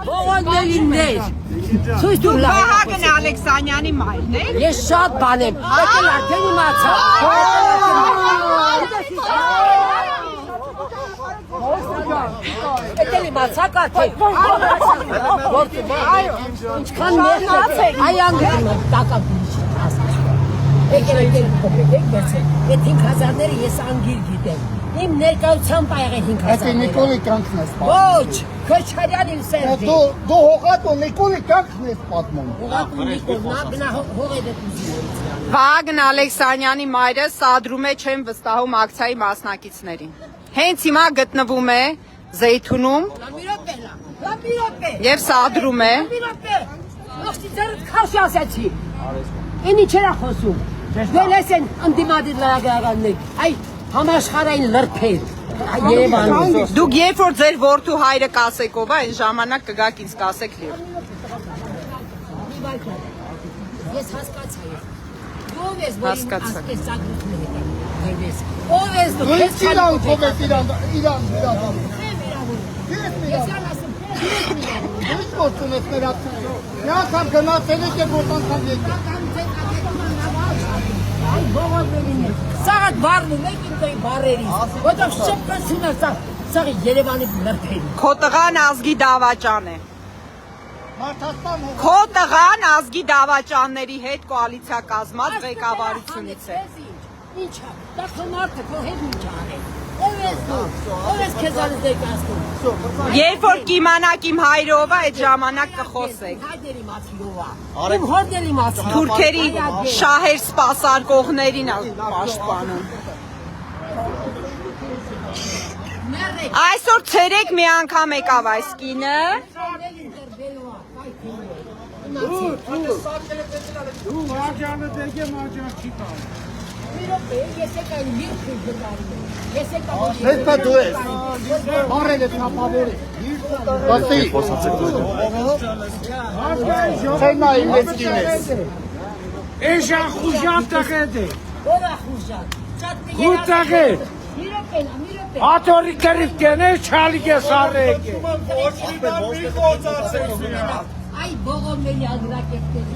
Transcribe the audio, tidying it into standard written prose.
Ողորմելիներ։ Ցույց տուր լավ։ Վահագն Ալեքսանյանի մայրն է։ Ես շատ բան եմ։ Եկել արդեն իմացա։ Եկել իմացա կաթե։ Ինչքան մերն այ անգամ տակապի եկել կոպետ վերցել։ Այդ 5000-ները ես անգիր գիտեմ։ Իմ ներկայությամբ աղել 5000։ Այդ Նիկոլի կյանքն ես պատմում։ Ոչ, Քոչարյան իմ սերդի։ Դու հողատու Նիկոլի կյանքն ես պատմում։ Հողատու Նիկոլ, նա գնա հող է դեպուզի։ Վահագն Ալեքսանյանի մայրը սադրում է չեմ վստահում ակցիայի մասնակիցներին։ Հենց հիմա գտնվում է Զեյթունում եւ սադրում է։ Ախտի ձեռդ քաշ ասեցի։ Ինի չերա խոսում։ Դել ես են ընդդիմադիր լրագրողներ։ Այ համաշխարհային լրբեր։ Երևանում։ Դուք երբ որ ձեր որդու հայրը կասեք ով է, այն ժամանակ կգաք ինձ կասեք լիվ։ Ես հասկացա ես։ Ո՞վ ես որ ասես սակրությունը հետաքրքրես։ Ո՞վ ես դու։ Ես իրան փոքր իրան։ Ես ասում։ Ինչ գործում ես մեր ապսը։ Նա կամ գնացել եք եւ որ անգամ եկեք։ Ay ողորմելիներ։ Սաղ վառնում եք իմ դեպի բարերից։ Որտեղ շփկացին է սաղ Երևանի լրբերի։ Քո տղան ազգի դավաճան է։ Մարդասպան հող։ Քո տղան ազգի դավաճանների հետ կոալիցիա կազմած ղեկավարությունից է։ Ինչ է։ Դա քո մարդը քո հետ ինչ արել։ Ո՞վ ես դու։ Ո՞վ ես քեզ ալիս դեկասնում։ Երբ որ կիմանաք իմ հայրը ով է, այդ ժամանակ կխոսեք։ Հայդերի մացիով է։ Իմ հորդերի մացիով։ Թուրքերի շահեր սպասարկողներին է պաշտպանում։ Այսօր ցերեկ մի անգամ եկավ այս կինը։ Դու մաջանը դեգե մաջան չի տալ։ Ես եկա լիրք գտարի։ Ես եկա Հետո դու ես։ Բարել ես նապավորի։ Բասի։ Ցենա իմեցքին ես։ Էժան խուժան տղետ է։ Ո՞ր է խուժան։ Ու տղետ։ Միրոպեն, միրոպեն։ Աթորի կրիվ կենե չալիք է սարեք է։ Այ ողորմելի ագրակետներ։